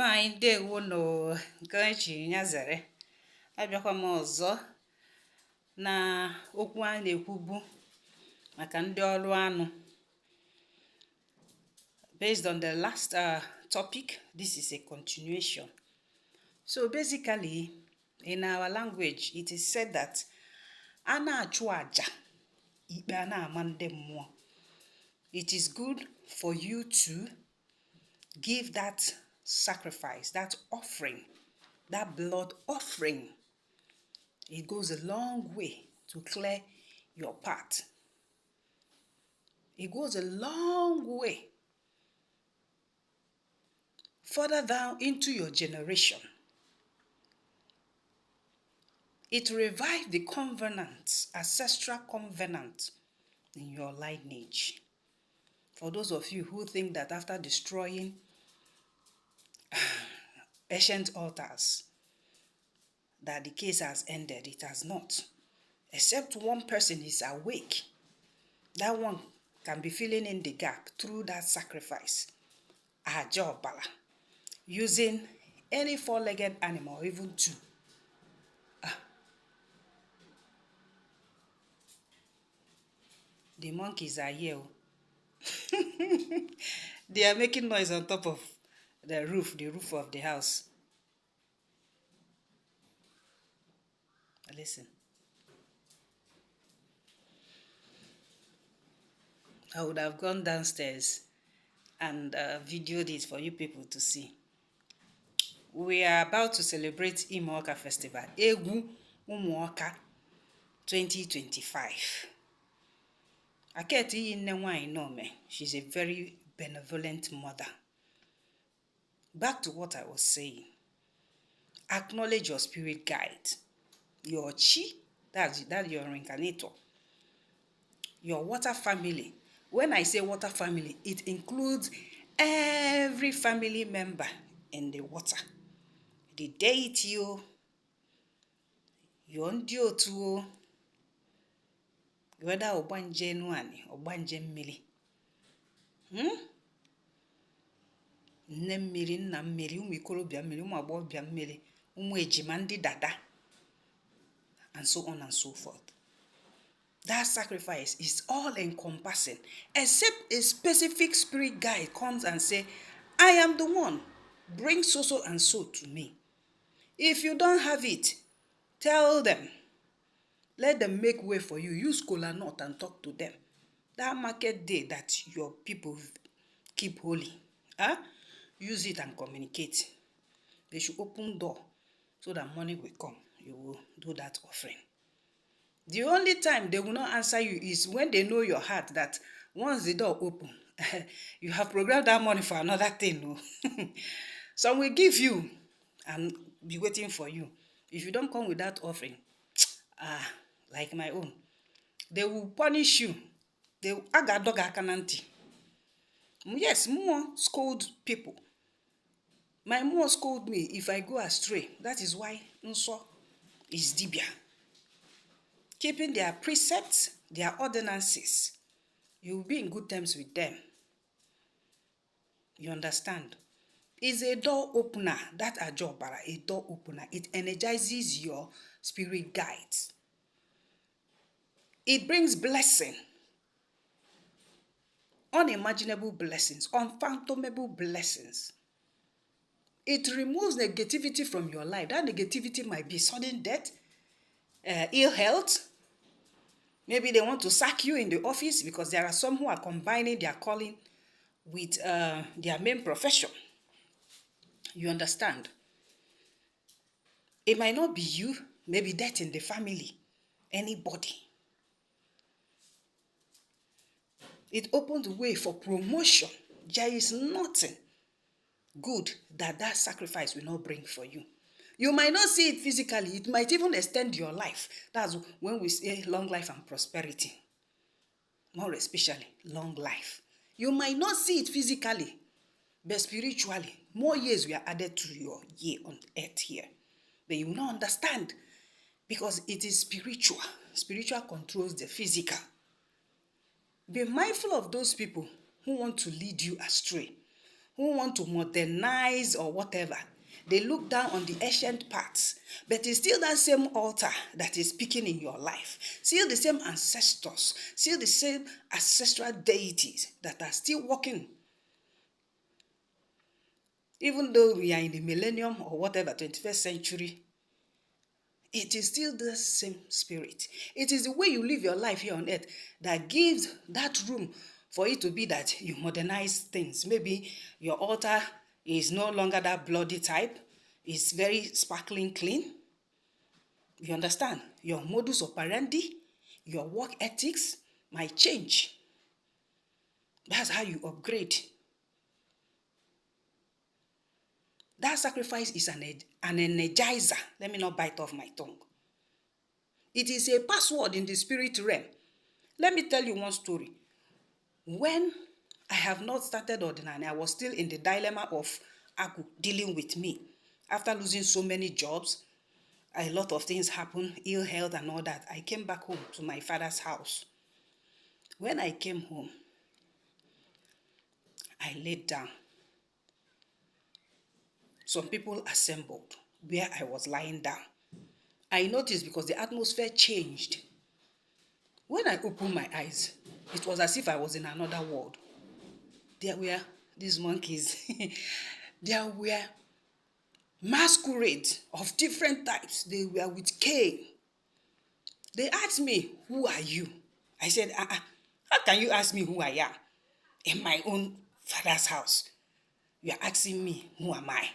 Anyị ndewo no nke Ịchụ Aja abịakwa m ọzọ na okwu a na-ekwubu maka ndị ọrụ anụ. Based on the last topic, this is a continuation. So basically, in our language, it is said that a na-achụ aja ikpe a na-ama ndị mmụọ. It is good for you to give that sacrifice, that offering, that blood offering. It goes a long way to clear your path. It goes a long way further down into your generation. It revives the covenant, ancestral covenant in your lineage. For those of you who think that after destroying ancient altars, that the case has ended, it has not. Except one person is awake. That one can be filling in the gap through that sacrifice. Aja, using any four-legged animal, or even two. The monkeys are here. They are making noise on top of the roof of the house. Listen. I would have gone downstairs and videoed it for you people to see. We are about to celebrate Ịmụọka Festival, Egwu Ụmụọka 2025. Aketi Yinne Nwanyị Nome, she's a very benevolent mother. Back to what I was saying. Acknowledge your spirit guide. Your chi, that's your reincarnator. Your water family. When I say water family, it includes every family member in the water. The deity, your ndiotu, whether Obanje Nwani, Obanje Mmiri. Nne mmiri, nna mmiri, ụmụ ikorobịa mmiri, ụmụ agbọghọbịa mmiri, ụmụ ejima ndị dada, and so on and so forth. That sacrifice is all-encompassing, except a specific spirit guide comes and say, I am the one, bring so and so to me. If you don't have it, tell them. Let them make way for you. Use kola nut and talk to them. That market day that your people keep holy, use it and communicate. They should open door so that money will come. You will do that offering. The only time they will not answer you is when they know your heart, that once the door open, you have programmed that money for another thing. No? Some will give you and be waiting for you. If you don't come with that offering, like my own, they will punish you. They will agadoga kananti. Yes, more scold people. My mom scold me if I go astray. That is why Nso is Dibia. Keeping their precepts, their ordinances. You will be in good terms with them. You understand? It's a door opener. That Ajobara, a door opener. It energizes your spirit guides. It brings blessing. Unimaginable blessings. Unfathomable blessings. It removes negativity from your life. That negativity might be sudden death, ill health. Maybe they want to sack you in the office because there are some who are combining their calling with their main profession. You understand? It might not be you, maybe death in the family, anybody. It opened the way for promotion. There is nothing good that sacrifice will not bring for you. You might not see it physically. It might even extend your life. That's when we say long life and prosperity. More especially, long life. You might not see it physically, but spiritually, more years were added to your year on earth here. But you will not understand because it is spiritual. Spiritual controls the physical. Be mindful of those people who want to lead you astray, who want to modernize or whatever. They look down on the ancient parts, but it's still that same altar that is speaking in your life. Still the same ancestors, still the same ancestral deities that are still working. Even though we are in the millennium or whatever, 21st century, it is still the same spirit. It is the way you live your life here on earth that gives that room for it to be that you modernize things. Maybe your altar is no longer that bloody type. It's very sparkling clean. You understand? Your modus operandi, your work ethics might change. That's how you upgrade. That sacrifice is an energizer. Let me not bite off my tongue. It is a password in the spirit realm. Let me tell you one story. When I have not started ordinary, I was still in the dilemma of Aku dealing with me. After losing so many jobs, a lot of things happened, ill health and all that. I came back home to my father's house. When I came home, I laid down. Some people assembled where I was lying down. I noticed because the atmosphere changed. When I opened my eyes, it was as if I was in another world. There were these monkeys. There were masquerades of different types. They were with cane. They asked me, "Who are you?" I said, how can you ask me who I am in my own father's house? You are asking me, who am I?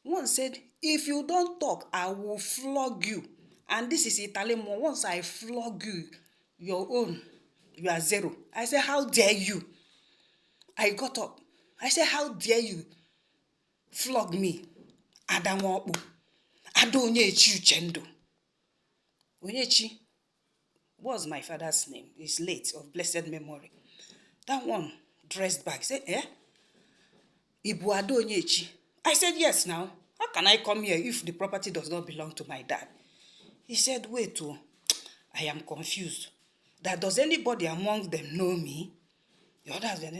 One said, "If you don't talk, I will flog you." And this is Italian. Once I flog you, your own, you are zero. I said, "How dare you?" I got up. I said, "How dare you flog me?" Adamokpu. Ado Onyechi Uchendo. Onyechi was my father's name. He's late, of blessed memory. That one dressed back. Said, Ibu Ado Onyechi. I said, "Yes, now. How can I come here if the property does not belong to my dad?" He said, "Wait, I am confused. That does anybody among them know me?" The others were,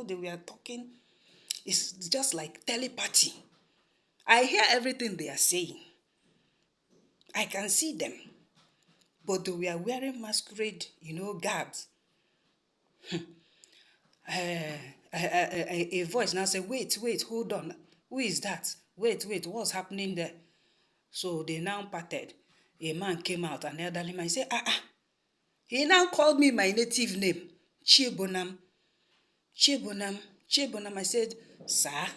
they were talking. It's just like telepathy. I hear everything they are saying. I can see them. But they were wearing masquerade, garbs. A voice now said, wait, hold on. Who is that? Wait, what's happening there? So they now parted. A man came out, an elderly man. He said, He now called me my native name, Chibonam. I said, "Sir?"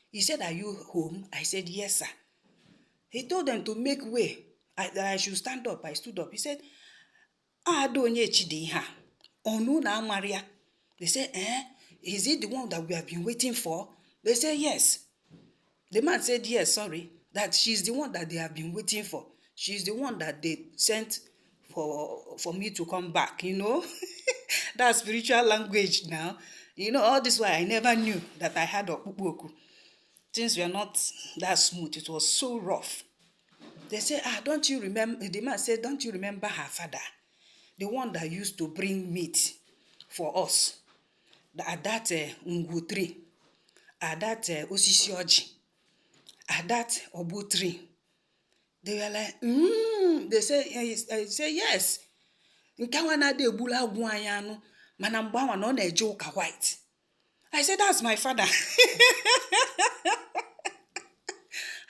He said, "Are you home?" I said, "Yes, sir." He told them to make way. I should stand up. I stood up. He said, "Adonye Chidiha, Onu na Maria." They said, "Is it the one that we have been waiting for?" They said, "Yes." The man said, "Yes, sorry, that she's the one that they have been waiting for. She's the one that they sent for me to come back, That's spiritual language now. All this while I never knew that I had Okpukpoku. Things were not that smooth. It was so rough. They said, don't you remember? The man said, "Don't you remember her father? The one that used to bring meat for us. At that Ungu tree. At that Osisi Oji. At that Obu tree." They were like, They say, "Yes. Nke nwa na-ada egbulu agwụ anyị anụ, mana mgbe anwa na ọ na-eje ụka white." I said, "That's my father."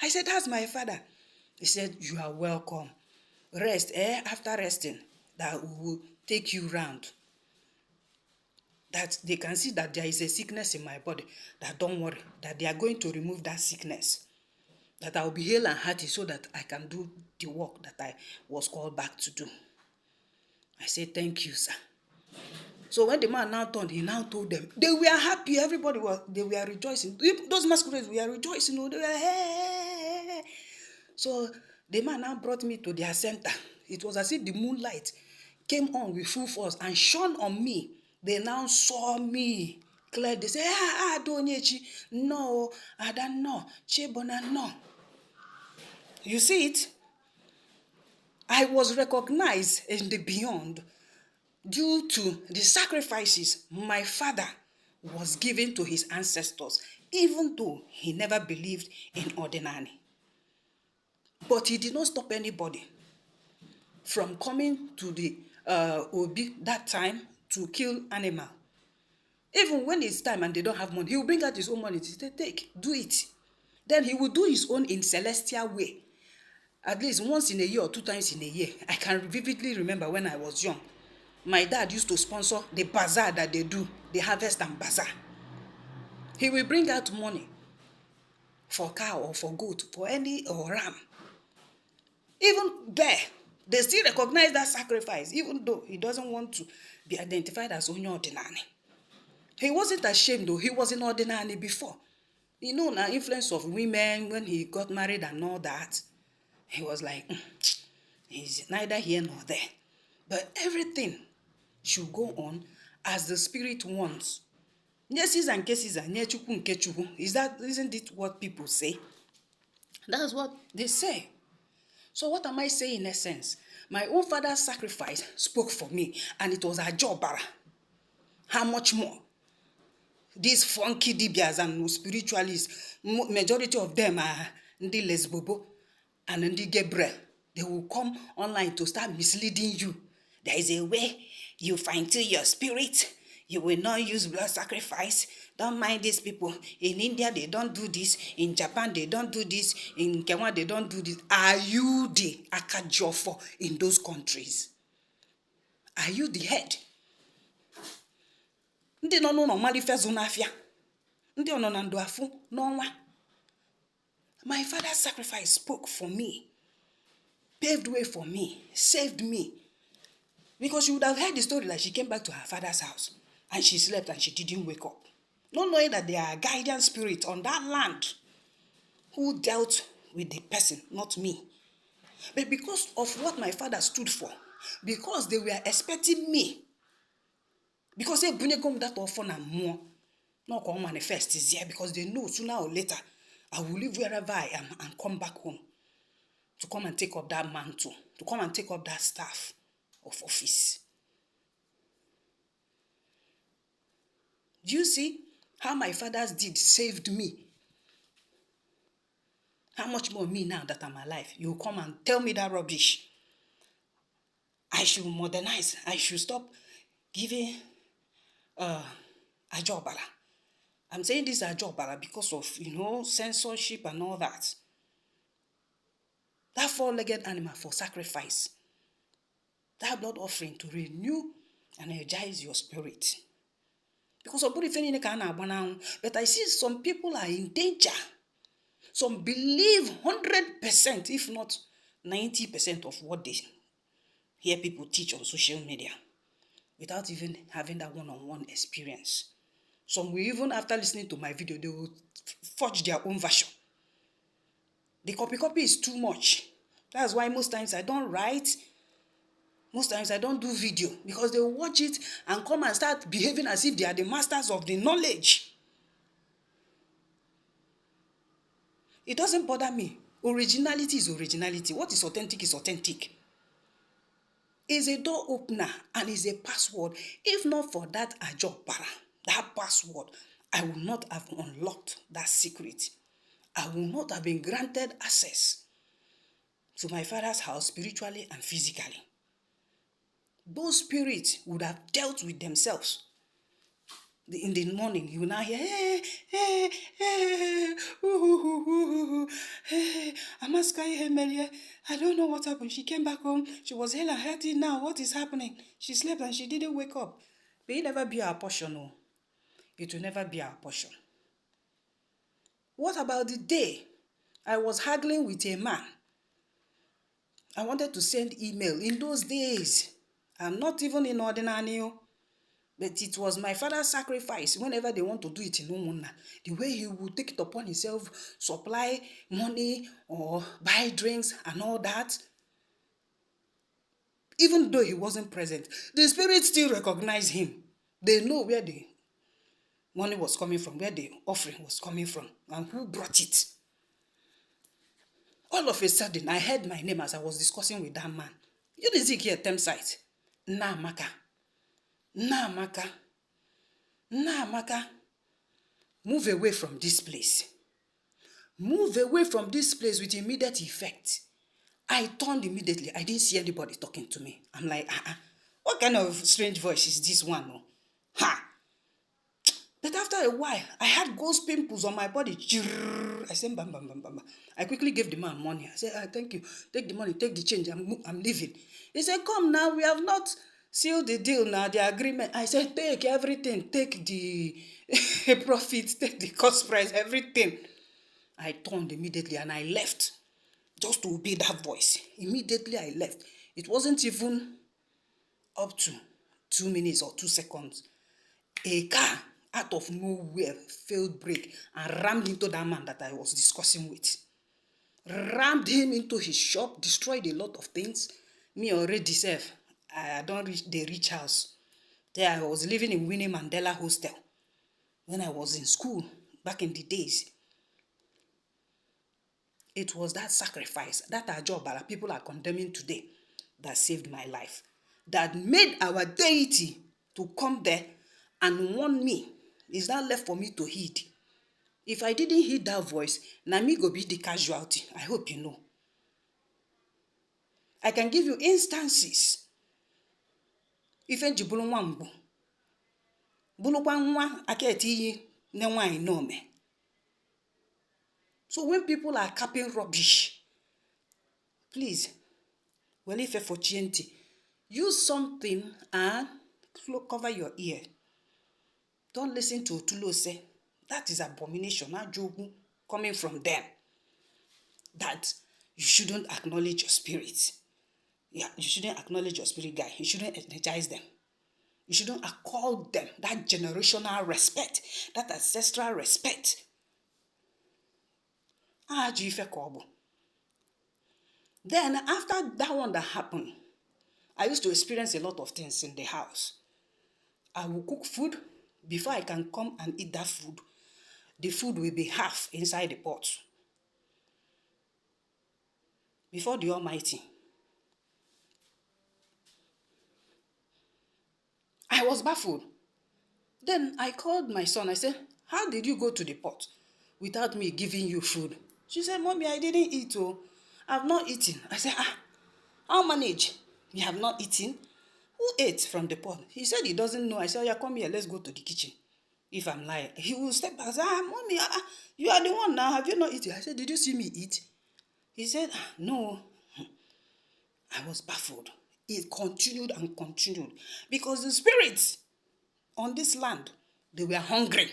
I said, "That's my father." He said, "You are welcome. Rest, after resting, that we will take you round. That they can see that there is a sickness in my body. That don't worry, that they are going to remove that sickness. That I will be hale and hearty so that I can do the work that I was called back to do." I said, "Thank you, sir." So when the man now turned, he now told them. They were happy. They were rejoicing. Those masquerades were rejoicing. They were, hey. So the man now brought me to their center. It was as if the moonlight came on with full force and shone on me. They now saw me clearly. They said, Adonyechi, no, Ada, no, Chebona, no. You see it? I was recognized in the beyond due to the sacrifices my father was given to his ancestors, even though he never believed in ordinary. But he did not stop anybody from coming to the Obi that time to kill animal. Even when it's time and they don't have money, he will bring out his own money to say, take, do it. Then he will do his own in celestial way. At least once in a year or 2 times in a year. I can vividly remember when I was young. My dad used to sponsor the bazaar that they do, the harvest and bazaar. He will bring out money for cow or for goat, for any or ram. Even bear, they still recognize that sacrifice, even though he doesn't want to be identified as only ordinary. He wasn't ashamed though, he wasn't ordinary before. You know, the influence of women when he got married and all that, he was like, he's neither here nor there. But everything should go on as the Spirit wants. Isn't it what people say? That's what they say. So what am I saying in essence? My own father's sacrifice spoke for me, and it was a job. How much more? These funky dibias and spiritualists, majority of them are Ndi Lesbobo and Ndi Gabriel. They will come online to start misleading you. There is a way you fine-tune your spirit. You will not use blood sacrifice. Don't mind these people. In India, they don't do this. In Japan, they don't do this. In Kenya, they don't do this. Are you the akajofo in those countries? Are you the head? Ndị nọ n'ụlọ malifezu n'afịa. Ndị ọ nọ na ndụ afụ n'ọnwa. My father's sacrifice spoke for me, paved way for me, saved me. Because you would have heard the story like she came back to her father's house and she slept and she didn't wake up. Not knowing that there are guardian spirits on that land who dealt with the person, not me. But because of what my father stood for, because they were expecting me, because they bring that often and more, not come manifest is here because they know sooner or later I will leave wherever I am and come back home to come and take up that mantle, to come and take up that staff of office. Do you see how my father's deed saved me? How much more me now that I'm alive? You come and tell me that rubbish. I should modernize. I should stop giving Ajobala. I'm saying this Ajobala because of, censorship and all that. That 4-legged animal for sacrifice. That blood offering to renew and energize your spirit. Because of but I see some people are in danger. Some believe 100%, if not 90% of what they hear people teach on social media without even having that one-on-one experience. Some will even, after listening to my video, they will forge their own version. The copy is too much. That's why most times I don't write. Most times I don't do video because they will watch it and come and start behaving as if they are the masters of the knowledge. It doesn't bother me. Originality is originality. What is authentic is authentic. It's a door opener and is a password. If not for that Ajobara, that password, I will not have unlocked that secret. I will not have been granted access to my father's house spiritually and physically. Those spirits would have dealt with themselves. In the morning, you will now hear, hey, Amaska, I don't know what happened. She came back home. She was hell and healthy now. What is happening? She slept and she didn't wake up. But it never be our portion, no. It will never be our portion. What about the day I was haggling with a man? I wanted to send email. In those days, I'm not even in ordinary. But it was my father's sacrifice whenever they want to do it in Umuna. The way he would take it upon himself, supply money or buy drinks and all that. Even though he wasn't present, the spirit still recognized him. They know where the money was coming from, where the offering was coming from, and who brought it. All of a sudden, I heard my name as I was discussing with that man. You didn't see here, Thameside. Namaka. move away from this place. Move away from this place with immediate effect. I turned immediately. I didn't see anybody talking to me. I'm like, what kind of strange voice is this one? Oh? Ha! But after a while, I had ghost pimples on my body. I said, bam, bam, bam, bam, bam. I quickly gave the man money. I said, thank you. Take the money, take the change. I'm leaving. He said, come now, we have not sealed the deal now, the agreement. I said, take everything. Take the profit, take the cost price, everything. I turned immediately and I left just to obey that voice. Immediately I left. It wasn't even up to 2 minutes or 2 seconds. A car out of nowhere failed brake and rammed into that man that I was discussing with. Rammed him into his shop, destroyed a lot of things. Me already self, I don't reach the rich house. There I was living in Winnie Mandela Hostel when I was in school back in the days. It was that sacrifice, that job that people are condemning today, that saved my life. That made our deity to come there and warn me. It's not left for me to heed. If I didn't heed that voice, na me go be the casualty. I hope you know. I can give you instances. Ife nji bulu nwa mgbu. Bulukwa nwa aka eti iyi ne nwanyi nome. So when people are capping rubbish, please, well, if for chienti, use something and cover your ear. Don't listen to Otulo say. That is abomination. Coming from them. That you shouldn't acknowledge your spirit. Yeah, you shouldn't acknowledge your spirit guy. You shouldn't energize them. You shouldn't accord them that generational respect, that ancestral respect. Then after that one that happened, I used to experience a lot of things in the house. I will cook food. Before I can come and eat that food, the food will be half inside the pot. Before the Almighty. I was baffled. Then I called my son. I said, how did you go to the pot without me giving you food? She said, Mommy, I didn't eat. Oh, I've not eaten. I said, I'll manage. You have not eaten? Who ate from the pot? He said he doesn't know. I said, yeah, come here. Let's go to the kitchen. If I'm lying, he will step back and say, Mommy, you are the one now. Have you not eaten? I said, did you see me eat? He said, no. I was baffled. It continued and continued. Because the spirits on this land, they were hungry.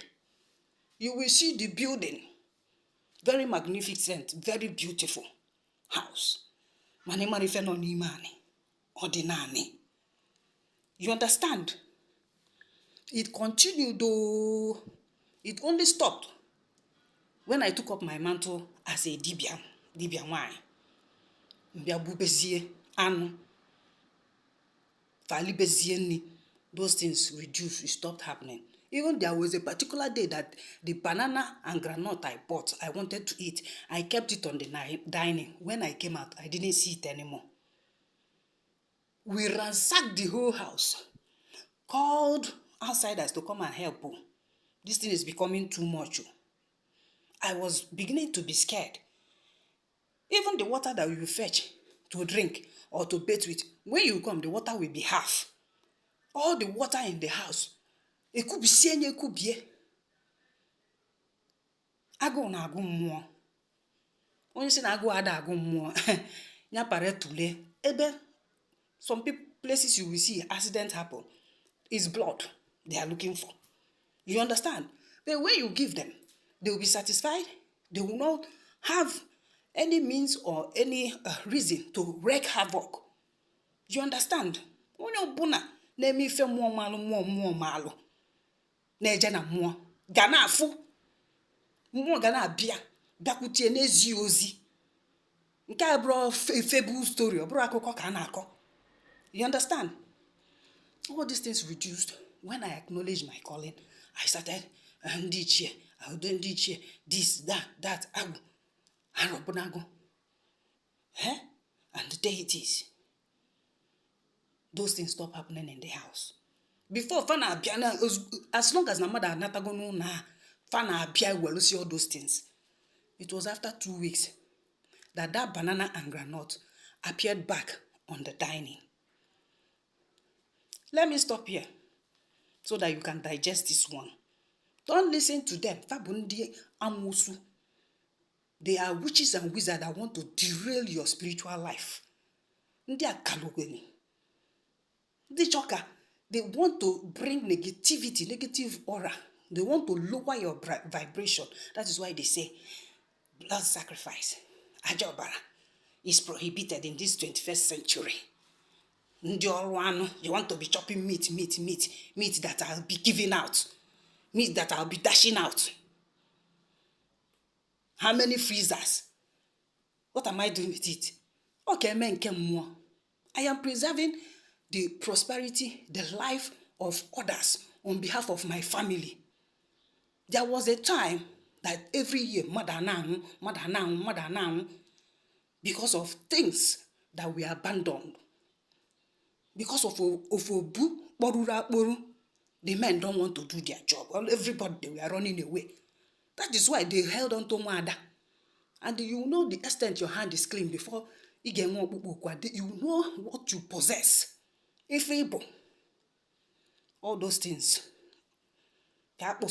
You will see the building. Very magnificent, very beautiful house. Ordinary. You understand? It continued though. It only stopped when I took up my mantle as a Dibia wine. Those things reduced, it stopped happening. Even there was a particular day that the banana and granite I bought, I wanted to eat. I kept it on the dining. When I came out, I didn't see it anymore. We ransacked the whole house. Called outsiders to come and help. This thing is becoming too much. I was beginning to be scared. Even the water that you fetch to drink or to bathe with, when you come, the water will be half. All the water in the house, it could be seen, it could be. Ago na agu mmụọ. Onye si na agu ada agu mmụọ. Nya pare tule. Ebe some places you will see accident happen. It's blood they are looking for. You understand? But when you give them, they will be satisfied. They will not have any means or any reason to wreak havoc. You understand? Onye obuna na-eme ife mmụọ malu. Na-eje na mmụọ. Ga na-afụ. Mmụọ ga na-abịa. Bịakwutie n'ezi ozi. Nke a bụrụ fable story. Ọ bụrụ akụkọ ka a na-akọ. You understand? All these things reduced. When I acknowledged my calling, I started, I'll do this, that, Arobunago. And the deities. Those things stop happening in the house. Before, as long as my mother had not gone on, Fana appear well, see all those things. It was after 2 weeks that banana and granite appeared back on the dining. Let me stop here so that you can digest this one. Don't listen to them. Fabundi amusu. They are witches and wizards that want to derail your spiritual life. They are kalogeni. The choker, they want to bring negativity, negative aura. They want to lower your vibration. That is why they say blood sacrifice, ajobara, is prohibited in this 21st century. You want to be chopping meat that I'll be giving out, meat that I'll be dashing out. How many freezers? What am I doing with it? Okay, men came more. I am preserving the prosperity, the life of others on behalf of my family. There was a time that every year, because of things that we abandoned, because of ofobu, the men don't want to do their job. Well, everybody, they were running away. That is why they held on to Mada. And you know the extent your hand is clean before you get more. You know what you possess. If able. All those things. Let me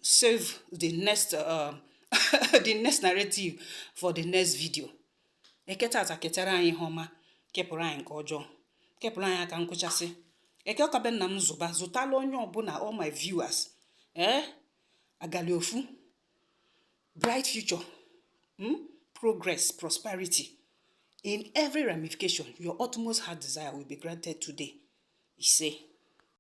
save the next the next narrative for the next video. Eketa ataketara anyị homa kepụrụ anyị nke ọjọọ. Kepụrụ anyị aka nkwụchasị. Eke ọkabe nna m zụba zụtala onye ọbụla all my viewers. Agaliofu. Bright future. Progress, prosperity. In every ramification, your utmost heart desire will be granted today. He say.